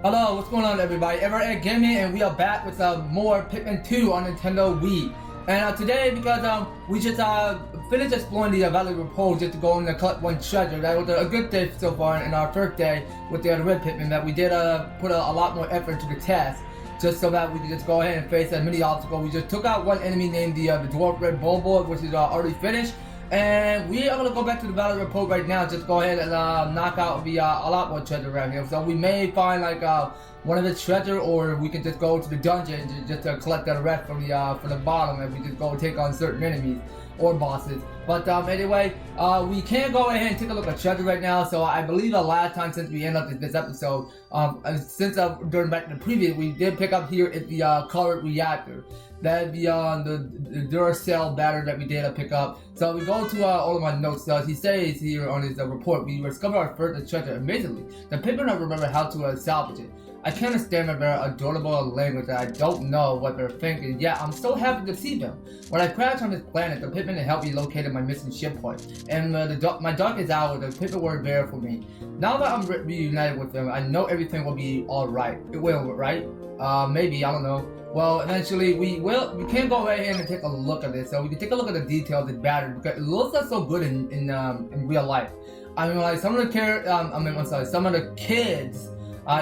Hello, what's going on everybody? Emergence Gaming, and we are back with more Pikmin 2 on Nintendo Wii. And today, because we just finished exploring the Valley of Repose just to go and collect one treasure. That was a good day so far in our first day with the Red Pikmin, that we did put a lot more effort into the task, just so that we could just go ahead and face as many obstacles. We just took out one enemy named the Dwarf Red Bulbul, which is already finished. And we are gonna go back to the Valley of Repose right now. Just go ahead and knock out a lot more treasure around here. So we may find like one of the treasure, or we can just go to the dungeon just to collect the rest from the bottom, and we just go take on certain enemies or bosses. But anyway, we can go ahead and take a look at treasure right now. So I believe the last time since we ended up this episode, since during back to the previous, we did pick up here at the colored reactor. That'd be the Duracell battery that we did pick up. So we go to all of my notes. He says here on his report, we discovered our first treasure. Amazingly, the Pikmin don't remember how to salvage it. I can't understand their adorable language that I don't know what they're thinking. Yeah, I'm so happy to see them. When I crashed on this planet, the Pikmin helped me locate my missing ship point. And my darkest hour, the Pikmin were there for me. Now that I'm reunited with them, I know everything will be alright. It will, right? Maybe, I don't know. Well, eventually we can go ahead and take a look at this. So we can take a look at the details of the battery, because it looks like so good in real life. I mean, like some of the kids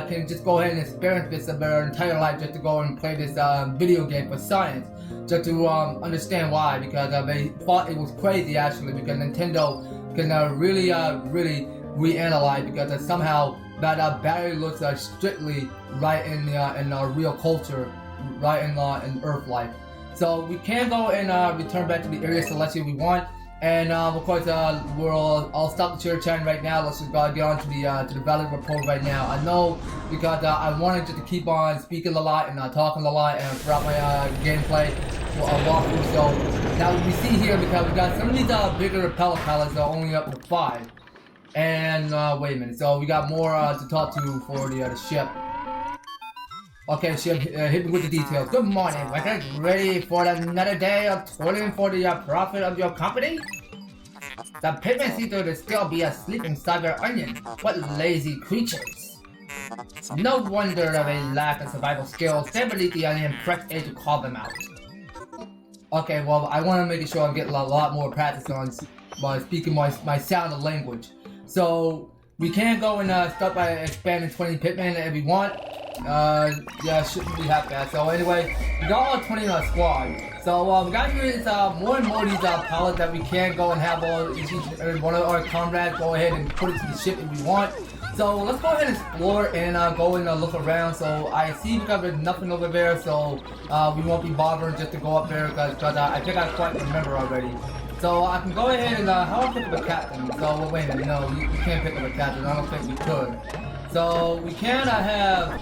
can just go ahead and experience this their entire life just to go and play this video game for science, just to understand why, because they thought it was crazy actually, because Nintendo can really reanalyze, because somehow that battery looks strictly right in our real culture, right in Earth life. So we can go and return back to the area selection we want. And of course, I'll stop the chair chatting right now. Let's just get on to the Valley of Repose right now. I know because I wanted just to keep on speaking a lot and talking a lot and throughout my gameplay walkthrough. So now we see here, because we got some of these bigger repellor pallets are only up to 5. And wait a minute, so we got more to talk to for the ship. Okay, ship, hit me with the details. Good morning, workers. Ready for another day of toiling for the profit of your company? The Pikmin seem to still be asleep inside their onion. What lazy creatures. No wonder that they lack of survival skills. They beneath the onion, press A to call them out. Okay, well, I want to make sure I'm getting a lot more practice on by speaking my sound of language. So, we can go and start by expanding 20 Pikmin if we want. Yeah, shouldn't be that bad. So anyway, we got all 20 in our squad. So we got here is more and more of these pallets that we can go and have each and every one of our comrades go ahead and put it to the ship if we want. So let's go ahead and explore and go and look around. So I see because there's nothing over there, so we won't be bothering just to go up there, because I think I quite remember already. So I can go ahead and how do I pick up a captain? So wait a minute, no, you can't pick up a captain. I don't think we could. So we can have.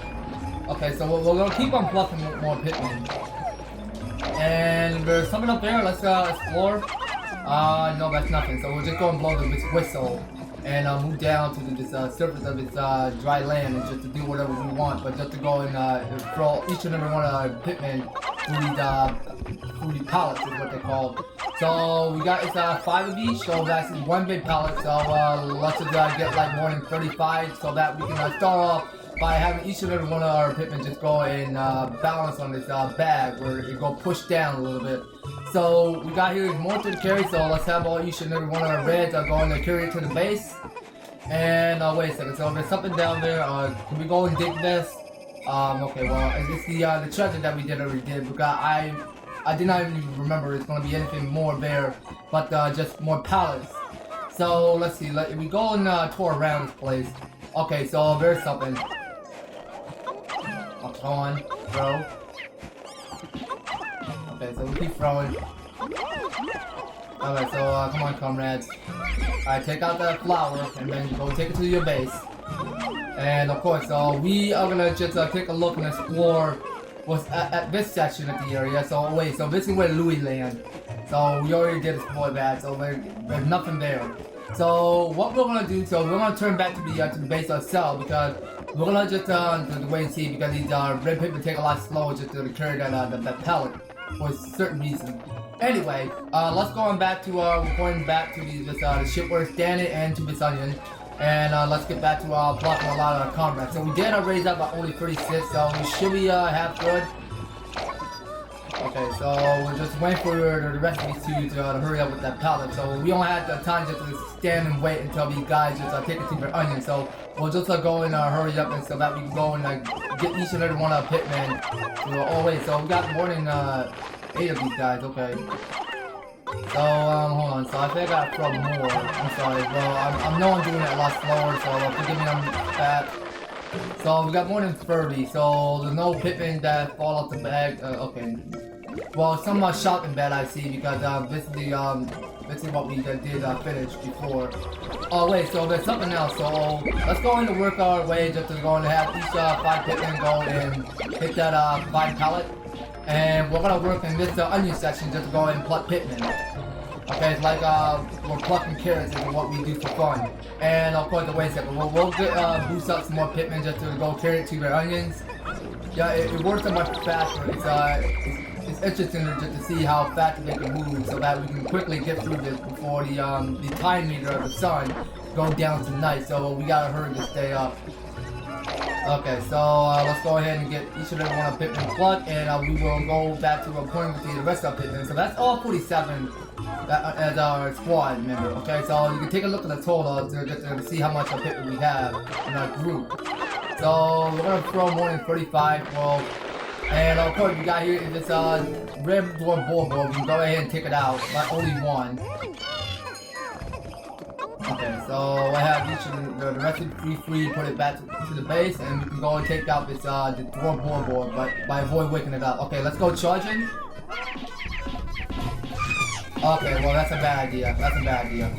Okay, so we're gonna keep on bluffing with more Pikmin. And there's something up there. Let's explore. No, that's nothing. So we'll just go and blow this whistle and move down to this surface of this dry land, and just to do whatever we want. But just to go and throw each and every one of our Pikmin through these pallets is what they're called. So we got 5 of each, so that's one big pallet. So let's just get like more than 35, so that we can start off by having each and every one of our Pikmin just go and balance on this bag, where it go push down a little bit. So we got here more to carry, so let's have each and every one of our reds going to carry it to the base. And wait a second, so there's something down there. Can we go and dig this? Okay, well, it's the treasure that we already did, because I did not even remember it's going to be anything more there, but just more pallets. So let's see, we go and tour around this place. Okay, so there's something. Oh, come on, throw. Okay, so we keep throwing. Alright, so come on, comrades. Alright, take out that flower and then go take it to your base. And of course, we are gonna just take a look and explore what's at this section of the area. So wait, so this is where Louis land. So we already did explore that, so there's nothing there. So what we're gonna do, so we're gonna turn back to the base ourselves, because we're gonna just wait and see, because these red Pikmin take a lot slower just to carry that pallet for a certain reason. Anyway, let's go on back to going back to the ship where it's standing and to this onion. And let's get back to blocking a lot of our comrades. So we did raise up by only 36, so we should be half good. Okay, so we're just waiting for the rest of these two to hurry up with that pallet. So we don't have the time just to stand and wait until these guys just take it to their onion. So we'll just go and hurry up and so that we can go and get each and every one of Pikmin. Oh wait, so we got more than 8 of these guys. Okay. So hold on. So I think I gotta throw more. I'm sorry. Well, I know I'm doing it a lot slower, so forgive me on that. So we got more than 30. So there's no Pikmin that fall off the bag. Okay. Well, some shopping bed I see because this is what we did finish before. Oh wait, so there's something else. So let's go in to work our way just to go and have each 5 Pikmin go and hit that 5 pallet. And we're gonna work in this onion section just to go and pluck Pikmin. Okay, it's like we're plucking carrots is what we do for fun. And of course, wait a second, we'll get, boost up some more Pikmin just to go carry it to their onions. Yeah, it works so much faster. It's interesting just to see how fast they can move so that we can quickly get through this before the time meter of the sun go down to night. So we gotta hurry to stay up. Okay, so let's go ahead and get each and every one of Pikmin plucked, and we will go back to a point with the rest of Pikmin. So that's all 47 as our squad member. Okay, so you can take a look at the total to see how much Pikmin we have in our group. So we're gonna throw more than 35. Well, and of course we got here is this red dwarf bulbo. We can go ahead and take it out, but only one. Okay, so I have each of the rest of the free, put it back to the base, and we can go and take out this the dwarf bulbo, but by avoid waking it up. Okay, let's go charging. Okay, well that's a bad idea. That's a bad idea.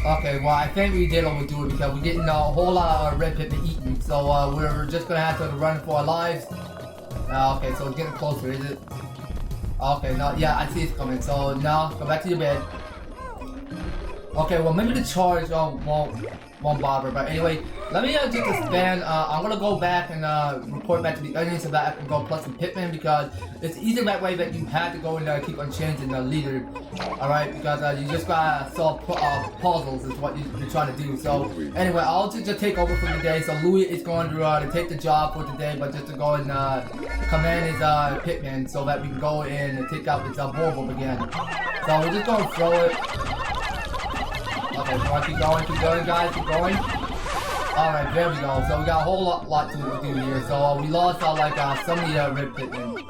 Okay, well I think we did overdo it because we're getting a whole lot of red Pikmin eaten, so we're just gonna have to run for our lives. Okay, so it's getting closer, is it? Okay, no, yeah, I see it's coming. So now go back to your bed. Okay, well maybe the charge won't bother, but anyway, let me just expand. I'm gonna go back and report back to the onion so that I can go plus some Pikmin because it's easier that way that you have to go and keep on changing the leader. Alright, because you just gotta solve puzzles is what you're trying to do. So anyway, I'll just take over for today. So Louis is going to take the job for today, but just to go and command his Pikmin so that we can go in and take out this bulbo again. So we're just gonna throw it. Okay, so keep going guys, keep going. Alright, there we go. So we got a whole lot to do here. So we lost like some of the red Pikmin.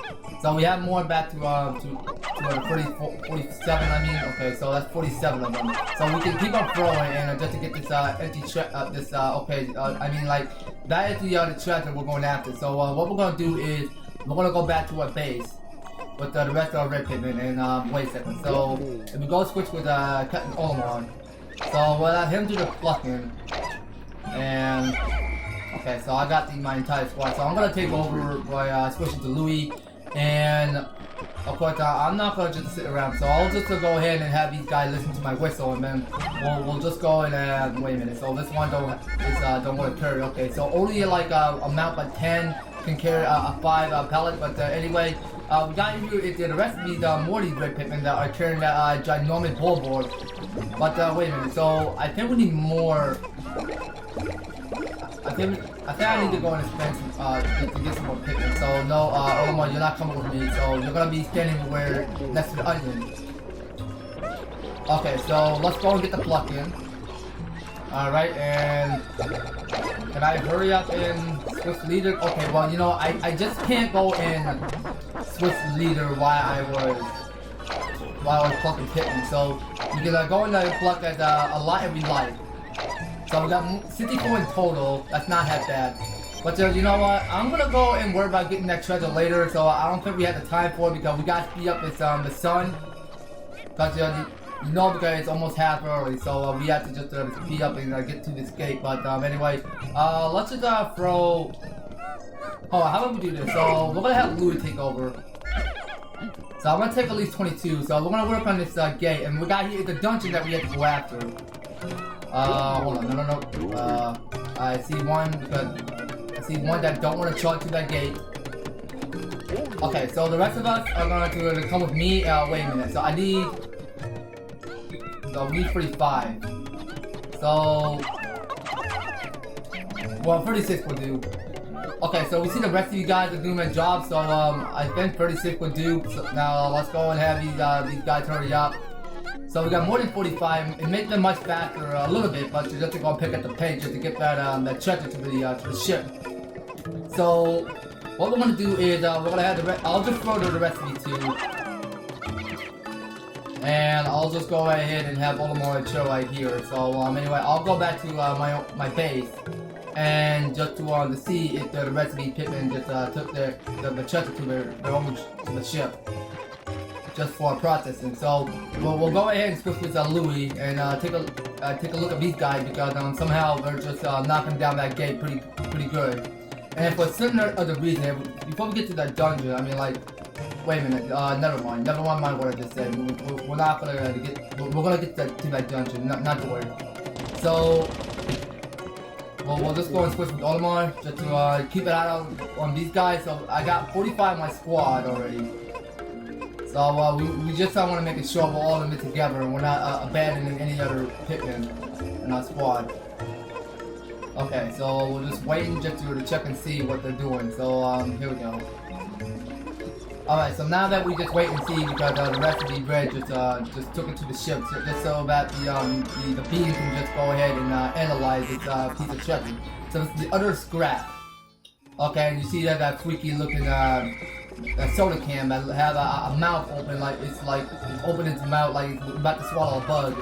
So we have more back to 47, I mean. Okay, so that's 47 of them. So we can keep on throwing and just to get this empty I mean like that is the treasure we're going after. So what we're gonna do is we're gonna go back to our base with the rest of our red Pikmin and wait a second. So if we go switch with Captain Olimon. So we'll have him do the plucking, and okay, so I got my entire squad. So I'm gonna take over by switching to Louis, and of course I'm not gonna just sit around. So I'll just go ahead and have these guys listen to my whistle, and then we'll just go and wait a minute. So this one don't want to carry. Okay, so only like a mount by 10 can carry a 5 pallet, but anyway. We got here is the rest of these more of these red Pikmin that are carrying that ginormous bulbo. But wait a minute, so I think we need more. I think I need to go and spend some to get some more Pikmin. So no, Olimon, you're not coming with me. So you're gonna be standing where next to the onion. Okay, so let's go and get the pluck in. Alright, and can I hurry up and switch leader? Okay, well, you know, I just can't go and switch leader while I was plucking Pikmin. So we can go and pluck at a lot every life. So we got 64 in total. That's not half bad. But you know what? I'm gonna go and worry about getting that treasure later. So I don't think we have the time for it because we gotta speed up this the sun. Because you know, because it's almost half early, so we have to just speed up and get to this gate. But anyway, let's just throw. Oh, how about we do this? So we're gonna have Louis take over. So I'm gonna take at least 22. So we're gonna work on this gate, and we got here the dungeon that we have to go after. Hold on, no. I see one that don't want to charge to that gate. Okay, so the rest of us are going to come with me. Wait a minute. So I need. So we need 45. So, well, 36 will do. Okay, so we see the rest of you guys are doing their job, so I think 36 will do. So now let's go and have these guys hurry up. So we got more than 45. It makes them much faster a little bit, but you just to go pick up the pace just to get that treasure to the ship. So what we're gonna do is we're gonna have I'll just throw the recipe too, and I'll just go ahead and have Olimar chill right here. So anyway, I'll go back to my base. And just to see if the recipe Pikmin just took the treasure to their own to the ship, just for processing. So we'll go ahead and switch with Louis and take a look at these guys because somehow they're just knocking down that gate pretty good. And for some other reason, before we get to that dungeon, I mean like, wait a minute, never mind what I just said. We're not gonna get, we're gonna get to that dungeon, not to worry. So. Well, we'll just go and switch with Olimar just to keep an eye on these guys. So I got 45 in my squad already. So we just want to make sure we're all in it together and we're not abandoning any other Pikmin in our squad. Okay, so we're just waiting just to check and see what they're doing. So here we go. Alright, so now that we just wait and see because the rest of the bread just took it to the ship just so that the beam can just go ahead and analyze this piece of treasure. So it's the other scrap. Okay, and you see that freaky looking soda can that have a mouth open like it's open its mouth like it's about to swallow a bug.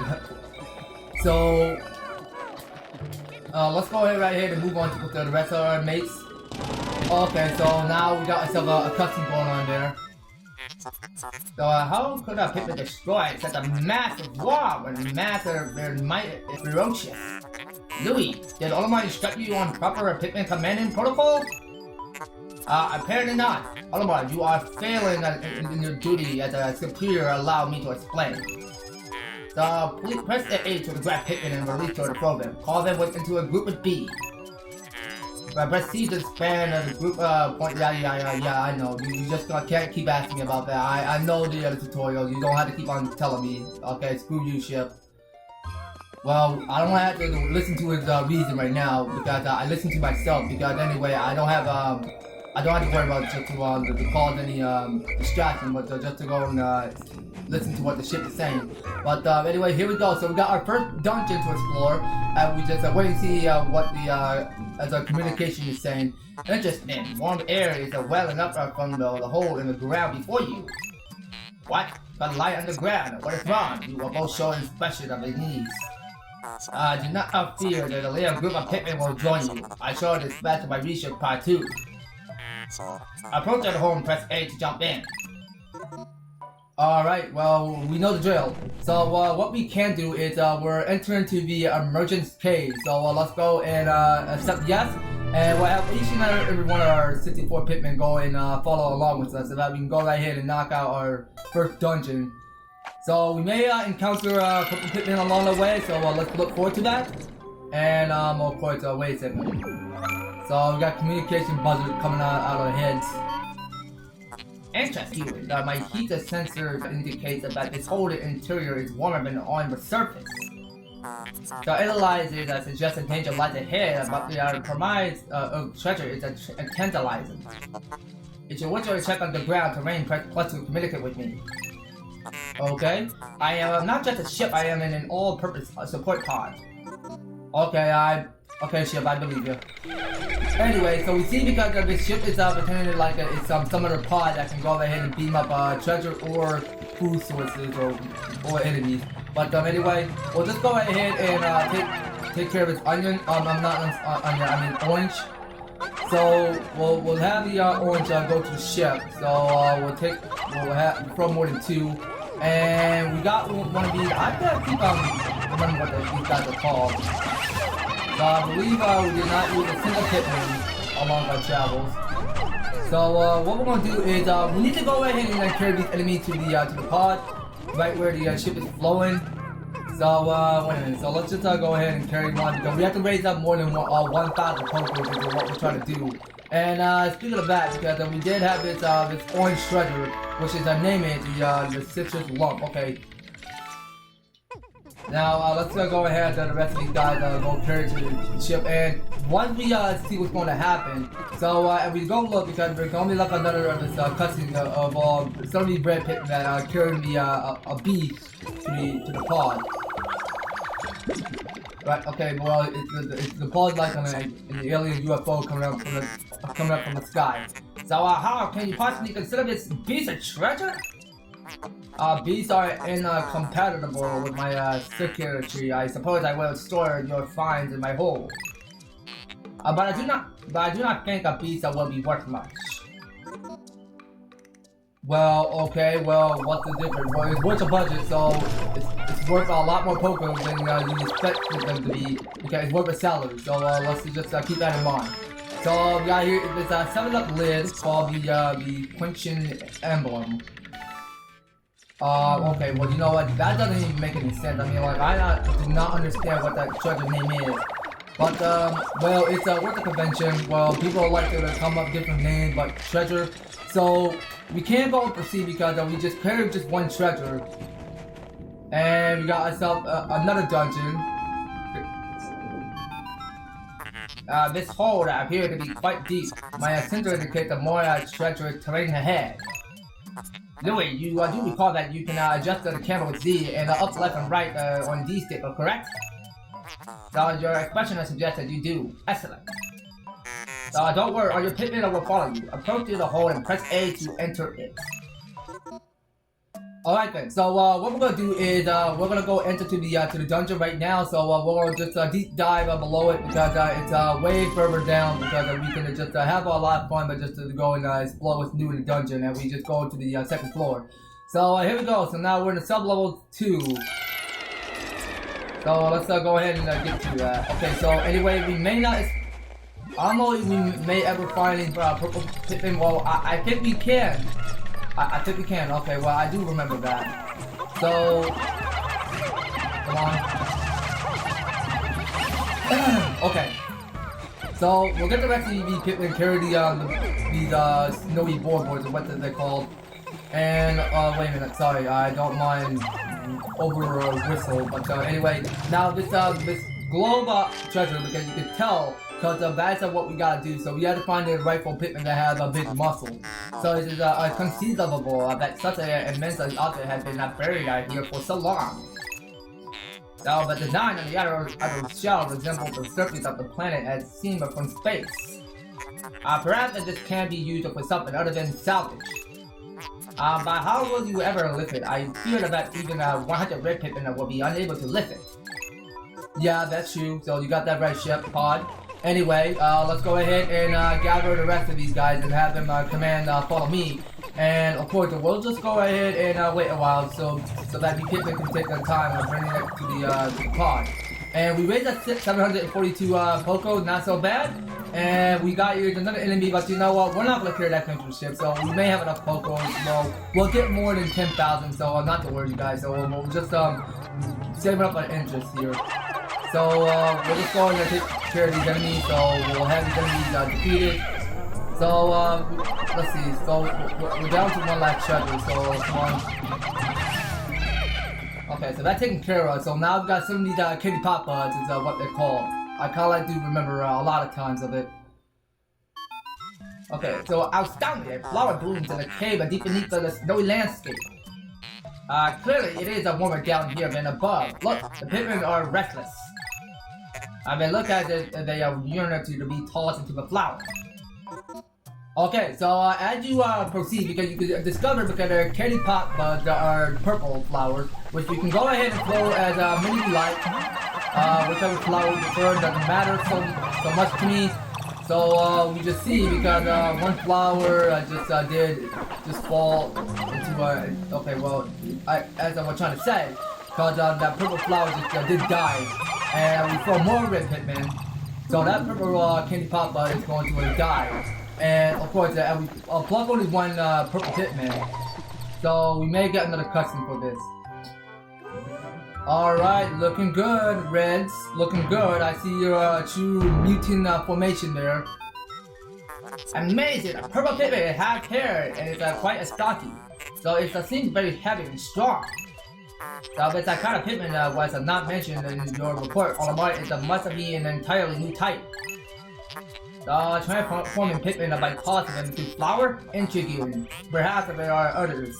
So let's go ahead right here and move on to the rest of our mates. Okay, so now we got ourselves a cutscene going on there. So how could a Pikmin destroy such a massive wall when their might is ferocious? Louis, did Olimar instruct you on proper Pikmin commanding protocol? Apparently not. Olimar, you are failing in your duty as a superior. Allow me to explain. So please press the A to grab Pikmin and release to the program. Call them into a group with B. Proceed to span of the group point. Yeah, I know. You just can't keep asking me about that. I know the other tutorials. You don't have to keep on telling me. Okay, screw you, ship. Well, I don't have to listen to his reason right now because I listen to myself. Because anyway, I don't have to worry about just to cause any distraction, but just to go and listen to what the ship is saying. But anyway, here we go. So we got our first dungeon to explore, and we just wait and see what as our communication is saying. Interesting. Warm air is welling up from the hole in the ground before you. What? Got light underground. What is wrong? You are both showing special of the needs. Do not fear that a little group of Pikmin will join you. I shall dispatch my research part 2. Approach the hole and press A to jump in. Alright, well, we know the drill. So what we can do is we're entering to the Emergence Cave. So let's go and accept yes. And we'll have each and every one of our 64 Pikmin go and follow along with us so that we can go right ahead and knock out our first dungeon. So we may encounter Purple Pikmin along the way, so let's look forward to that. And of course, wait a second. So we got communication buzzers coming out of our heads. Interesting. My heat sensor indicates that this whole interior is warmer than on the surface. The analyzer suggests a danger lies ahead, but the premise of treasure is tantalizing. If you want to check on the ground terrain, press plus to communicate with me. Okay. I am not just a ship, I am in an all-purpose support pod. Okay, ship, I believe you. Anyway, so we see because this ship is pretending like it's some other pod that can go ahead and beam up treasure or food sources or enemies. But anyway, we'll just go ahead and take care of this onion. I'm not onion, I mean orange. So we'll have the orange go to the ship. So we'll throw more than 2. And we got one of these. I gotta keep remembering what these guys are called. So I believe we did not use a single Pikmin along our travels. So what we're gonna do is we need to go ahead and carry these enemies to the pod, right where the ship is flowing. So wait a minute. So let's just go ahead and carry one because we have to raise up more than 1,000 Pokos is what we're trying to do. And speaking of that, because we did have this orange treasure, which is name is the citrus lump. Okay. Now let's go ahead and the rest of these guys go carry to the ship, and once we see what's going to happen, so and we go look because we're going to be like another of this cutscene of some of these red Pikmin that carrying the a bee to the pod. Right. Okay. Well, it's the pod like an alien UFO coming up from the sky. So how can you possibly consider this beast a treasure? Bees are incompatible with my security. I suppose I will store your finds in my hole. But I do not think a beast will be worth much. Well, okay. Well, what's the difference? Well, it's worth a budget, so it's worth a lot more Pokos than you expect them to be because it's worth a salary. So let's just keep that in mind. So we got here this 7-Up lid called the Quenching Emblem. Okay, well, you know what? That doesn't even make any sense. I mean, like, I do not understand what that treasure name is. But, well, it's worth a convention. Well, people like to come up with different names, but treasure. So, we can't go and proceed because we just carried just one treasure. And we got ourselves another dungeon. This hole appears to be quite deep. My sensor indicates a more treacherous terrain ahead. Louis, you do recall that you can adjust the camera with Z and up, left, and right on D stick, correct? So your expression suggests that you do. Excellent. So don't worry, your Pikmin will follow you. Approach to the hole and press A to enter it. Alright then, so what we're gonna do is we're gonna go enter to the dungeon right now. So we're gonna just deep dive below it because it's way further down because we can just have a lot of fun, but just to go and explore what's new in the dungeon, and we just go to the second floor. So here we go. So now we're in the sub-level 2. So let's go ahead and get to that. Okay, so anyway, we may not. I don't know if we may ever find any Purple Pikmin. Well, I think we can. I think we can. Okay, well, I do remember that. So, come on. Okay. So, we'll get the rest of the Pikmin, carry these snowy boards, or what they called. And, wait a minute, sorry, I don't mind over a whistle, but anyway, now this globe treasure, because you can tell, because that's what we gotta do. So we had to find a rightful Pikmin that has a big muscle. So it is conceivable that such an immense object has been buried out here for so long. So the design on the outer shell resembles the surface of the planet as seen from space. Perhaps this can be used for something other than salvage. But how will you ever lift it? I fear that even 100 red Pikmin will be unable to lift it. Yeah, that's true. So you got that right, Chef Pod. Anyway, let's go ahead and gather the rest of these guys and have them command follow me. And of course, we'll just go ahead and wait a while so that the Pikmin can take their time on bringing it to the pod. And we raised that 742 Pokos, not so bad. And we got here another enemy, but you know what? We're not gonna carry that control ship, so we may have enough Pokos. We'll get more than 10,000, so not to worry, you guys. So we'll just save up our interest here. So we're just going to take care of these enemies, so we'll have these enemies defeated. So let's see, so we're down to one last treasure, so come on. Okay, so that's taken care of. So now we've got some of these kitty pop buds is what they're called. I kinda like to remember a lot of times of it. Okay, so outstanding, a flower blooms in a cave deep beneath the snowy landscape. Clearly it is warmer down here than above. Look, the Pikmin are restless. I mean, look at it, they are yearning to be tossed into the flower. Okay, so as you proceed, because you can discover because they're candy pop buds that are purple flowers, which you can go ahead and throw as many you like. Whichever flower you prefer, doesn't matter so much to me. So we just see because one flower just fall into okay, well, as I was trying to say, because that purple flower just did die. And we throw more red Pikmin, so that purple candy pop bud is going to die. And of course, we plug only one purple Pikmin, so we may get another cutscene for this. Alright, looking good, Reds, looking good. I see your true mutant formation there. Amazing! A purple Pikmin has hair, and it's quite stocky, so it seems very heavy and strong. So if it's that kind of Pikmin was not mentioned in your report, on the market, it must be an entirely new type. Transforming Pikmin by tossing them into flower? Intriguing. Perhaps there are others.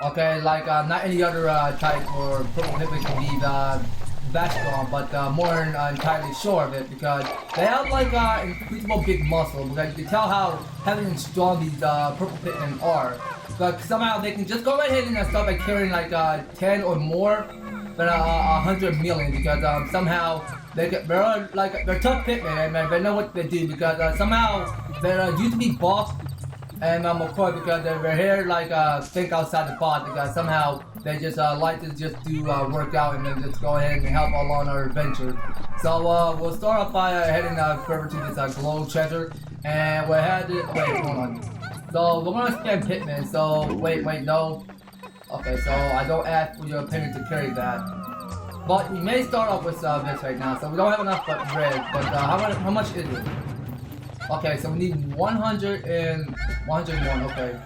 Okay, like not any other type or Purple Pikmin can be that strong, but more entirely sure of it because they have like incredible big muscle. Because you can tell how heavy and strong these Purple Pikmin are. But somehow they can just go right ahead and start by carrying like 10 or more than 100 million because somehow they're tough Pikmin and they know what they do because somehow they're used to be boss. And of course, because they're here like think outside the box, because somehow they just like to just do work out and then just go ahead and help along our adventure. So we'll start off by heading further to this globe treasure, and we're headed. Wait, hold on. So we're gonna spam Pikmin. So wait, no. Okay, so I don't ask for your opinion to carry that. But we may start off with this right now. So we don't have enough but red. But how much is it? Okay, so we need 100 and 101, okay.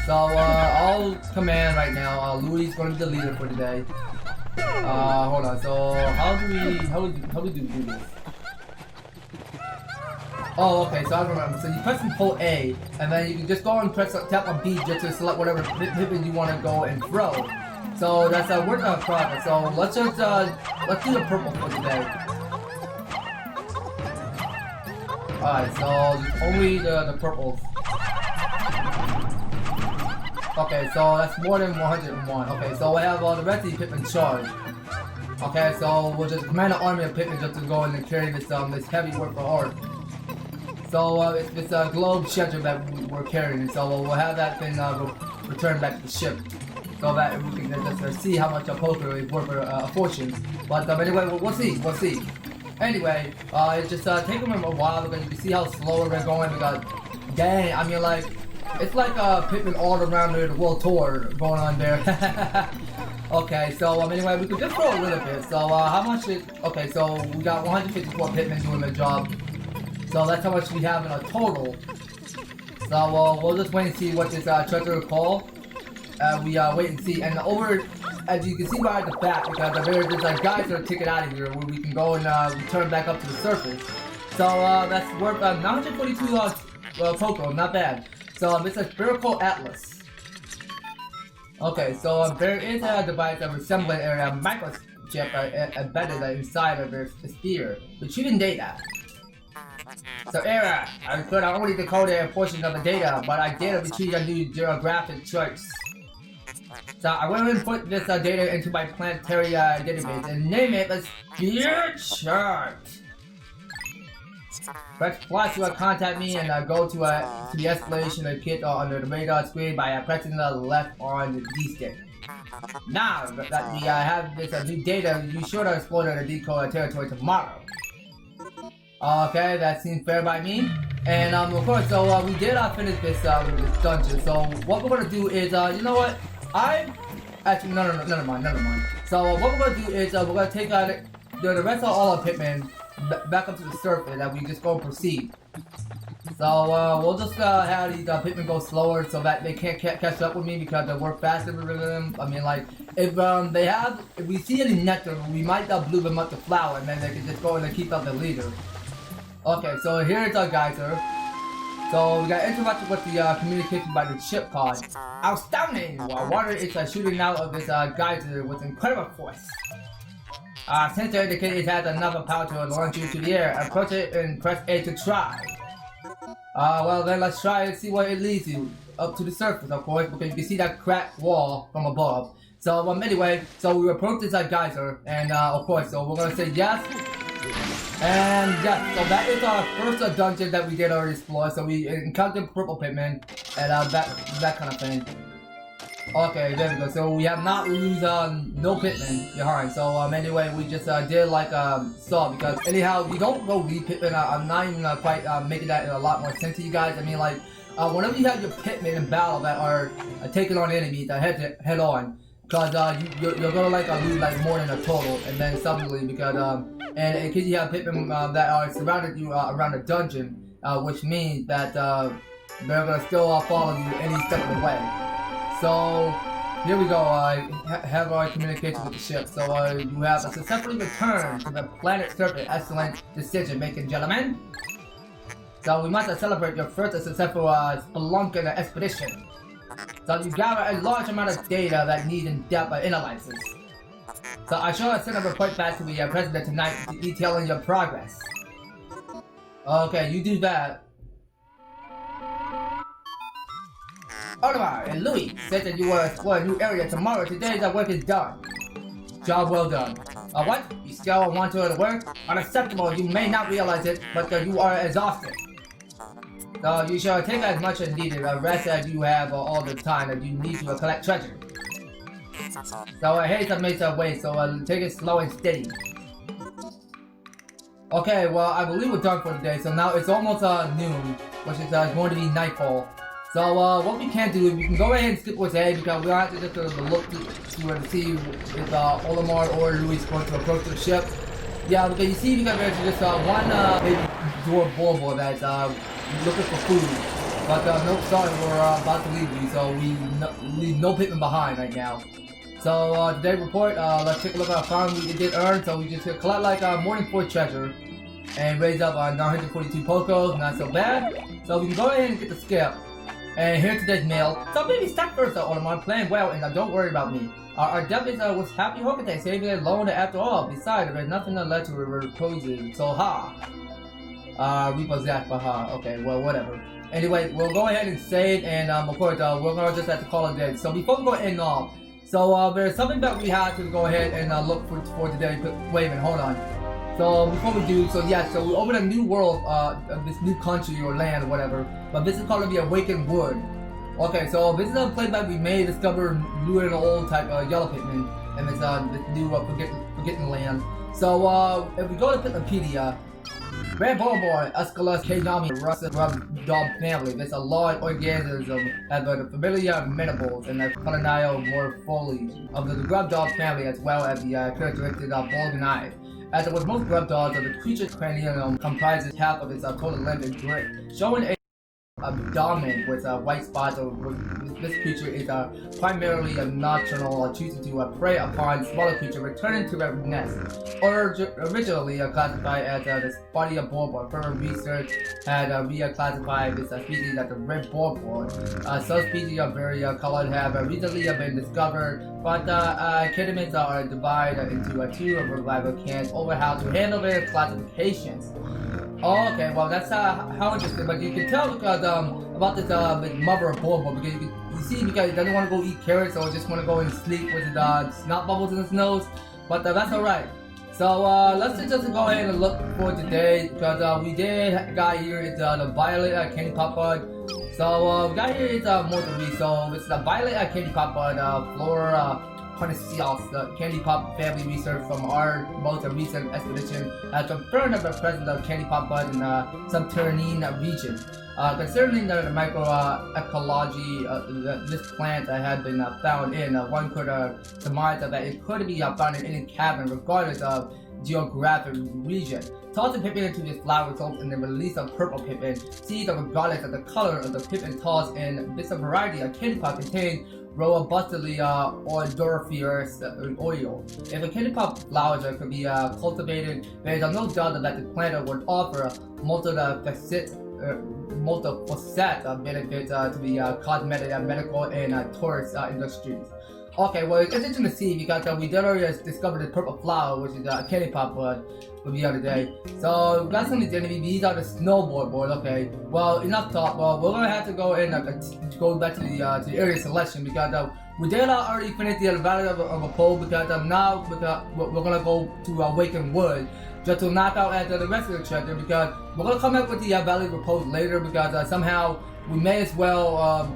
So, I'll command right now, Louis is going to be the leader for today. Hold on, so how do we do this? Oh, okay, so I remember. So you press and hold A, and then you can just go and tap on B just to select whatever Pikmin you want to go and throw. So that's a work in progress. So let's do the purple for today. Alright, so only the purples. Okay, so that's more than 101. Okay, so we have the rest of the Pikmin charged. Okay, so we'll just command an army of Pikmin just to go in and carry this this heavy work for art. So it's a globe treasure that we're carrying, so we'll have that thing return back to the ship, so that we can just see how much a poker is worth a fortune. But anyway, we'll see. Anyway, it just taking them a while because you can see how slow we're going because, dang, I mean like, it's like Pikmin all around the world tour going on there. Okay, so anyway, we could just throw a little bit. So how much is, okay, so we got 154 Pikmin doing the job. So that's how much we have in a total. So we'll just wait and see what this treasure will call. We wait and see, and over, as you can see right at the back, because there's a geyser ticket out of here where we can go and return back up to the surface. So that's worth 942 Poko, not bad. So it's a Spherical Atlas. Okay, so there is a device of resembling a microchip embedded inside of the sphere, retrieving data. So error, I could only decode a portion of the data, but I did retrieve a new geographic charts. So I went and put this data into my planetary database and name it a sphere chart. Press plus to contact me and go to the exploration kit under the radar screen by pressing the left on the D stick. Now that we have this new data, you should explore the decode territory tomorrow. Okay, that seems fair by me. And of course, so we did finish this dungeon. So what we're gonna do is, you know what? Actually, never mind. So what we're gonna do is we're gonna take the rest of all our Pikmin back up to the surface, and we just go and proceed. So we'll just have these Pikmin go slower so that they can't catch up with me because they work faster with them. I mean, like if we see any nectar, we might blue them up to flower, and then they can just go in and keep up the leader. Okay, so here's our geyser. So we got interrupted with the communication by the ship pod. Outstanding! Water is shooting out of this geyser with incredible force. Sensor indicates it has enough power to launch you to the air. Approach it and press A to try. Well then let's try and see where it leads you. Up to the surface, of course, because you can see that cracked wall from above. So anyway, so we approach this geyser, and of course, so we're gonna say yes. And yes, so that is our first dungeon that we did already explore. So we encountered Purple Pikmin and that kind of thing. Okay, there we go. So we have not lose no Pikmin behind. So anyway, we just did like saw because anyhow we don't go lead Pikmin. I'm not even quite making that a lot more sense to you guys. I mean like whenever you have your Pikmin in battle that are taking on enemies head on. Because you're gonna like lose like more than a total, and then suddenly because and in case you have Pikmin that are surrounded you around the dungeon, which means that they're gonna still follow you any step of the way. So Here we go, have our communication with the ship. So you have successfully returned to the planet surface. Excellent decision making, gentlemen. So we must celebrate your first successful spelunking expedition. So you gather a large amount of data that need in-depth analysis. So I shall send a report back to the president tonight detailing your progress. Okay, you do that. Oliver and Louis said that you will explore a new area tomorrow. Today the work is done. Job well done. What? You still want to work? Unacceptable. You may not realize it, but you are exhausted. So you shall take as much as needed, rest as you have all the time that you need to collect treasure. So haste makes a way, so take it slow and steady. Okay, well I believe we're done for today, so now it's almost noon, which is going to be nightfall. So what we can do is we can go ahead and skip what's ahead because we don't have to just look to see if Olimar or Louis is going to approach the ship. Yeah, because you see because there's just one baby dwarf bulbul that's looking for food. But nope, sorry, we're about to leave you, so we leave no Pikmin behind right now. So today's report, let's take a look at our farm we did earn. So we just collect like more than 4 treasure and raise up 942 Pokos, not so bad. So we can go ahead and get the skip. And here's today's mail. So baby, stop first Olimar, playing well and don't worry about me. Our debit was happy hoping they saved it alone after all. Besides, there's nothing left to repose it. So ha. Repossessed, but ha. Okay, well whatever. Anyway, we'll go ahead and save and of course we're gonna just have to call it dead. So before we go end off, so there's something that we have to go ahead and look for today. Wait a minute, hold on. So before we do, so yeah, so we open a new world, this new country or land or whatever. But this is called the Awakened Wood. Okay, so this is a place that we may discover new and old type yellow Pikmin, and it's this new forgotten land. So if we go to Pikminpedia, Red Pikmin, Escalus, Kanami, Russet, Grub Dog family. There's a large organism as the familiar mandibles and the colonial morphology of the Grub Dog family, as well as the characteristic of bulging eyes. As with most grub dogs, the creature's cranium comprises half of its total length and girth, showing a abdomen with white spots. This creature is primarily a nocturnal, choosing to prey upon smaller creatures returning to their nest. Originally classified as the Spotty bulbul, further research had reclassified this species as the red bulbul. Some species are very colored have recently been discovered, but ketamines are divided into 2 survival cans over how to handle their classifications. Oh, okay, well that's how interesting, but you can tell because about this mother of bulbul, because you see because he doesn't want to go eat carrots or just want to go and sleep with his snot bubbles in his nose, but that's alright. So let's just go ahead and look for today because we got here it's the violet candy pop bud. So we got here it's more to read. So it's the violet candy pop bud flora. The Candy Pop family research from our most recent expedition has confirmed the presence of Candy Pop bud in some Turnine region. Concerning the microecology this plant had been found in, one could surmise that it could be found in any cabin regardless of geographic region. Tossing Pikmin into this flower results in the release of Purple Pikmin. Seeds regardless of the color of the Pikmin tossed in this variety of Candy Pop contain robustly odoriferous oil. If a candy pop flowers could be cultivated, there is no doubt that the plant would offer multifaceted benefits to the cosmetic, medical, and tourist industries. Okay, well it's interesting to see because we did already discovered the purple flower, which is a candy pop bud from the other day. So we got some identity. These are the snowboard board. Okay, well enough talk. Well, we're gonna have to go in go back to the area selection because we did already finish the Valley of Repose because now we're gonna go to Awakened Wood just to knock out the rest of the treasure because we're gonna come up with the Valley of Repose later because somehow we may as well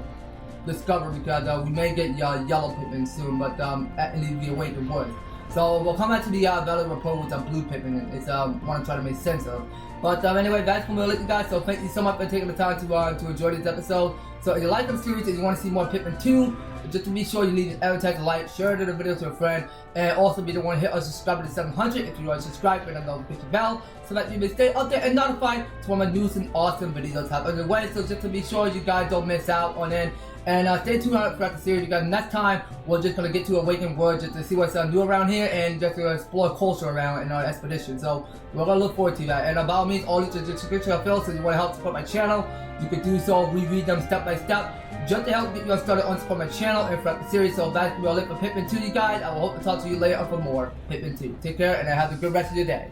discover because we may get yellow Pikmin soon, but at least the Awakened Wood. So we'll come back to the Valley of Repose with a blue Pikmin. It's want to try to make sense of. But anyway, that's when we'll let you guys. So thank you so much for taking the time to enjoy this episode. So if you like the series and you want to see more Pikmin 2, just to be sure you leave this advertising a like, share the video to a friend, and also be the one to hit us subscribe to 700 if you are subscribed with a notification bell so that you may stay up there and notified to when my news and awesome videos have underway. So just to be sure you guys don't miss out on it. And stay tuned throughout the series because next time we're just gonna get to Awakened World just to see what's new around here and just to explore culture around in our expedition. So we're gonna look forward to that. And by all means, all these descriptions are filled, so if you want to help support my channel, you can do so. We read them step by step just to help get you started on support my channel and throughout the series. So that's will it for Pikmin 2, you guys. I will hope to talk to you later on for more Pikmin 2. Take care and have a good rest of your day.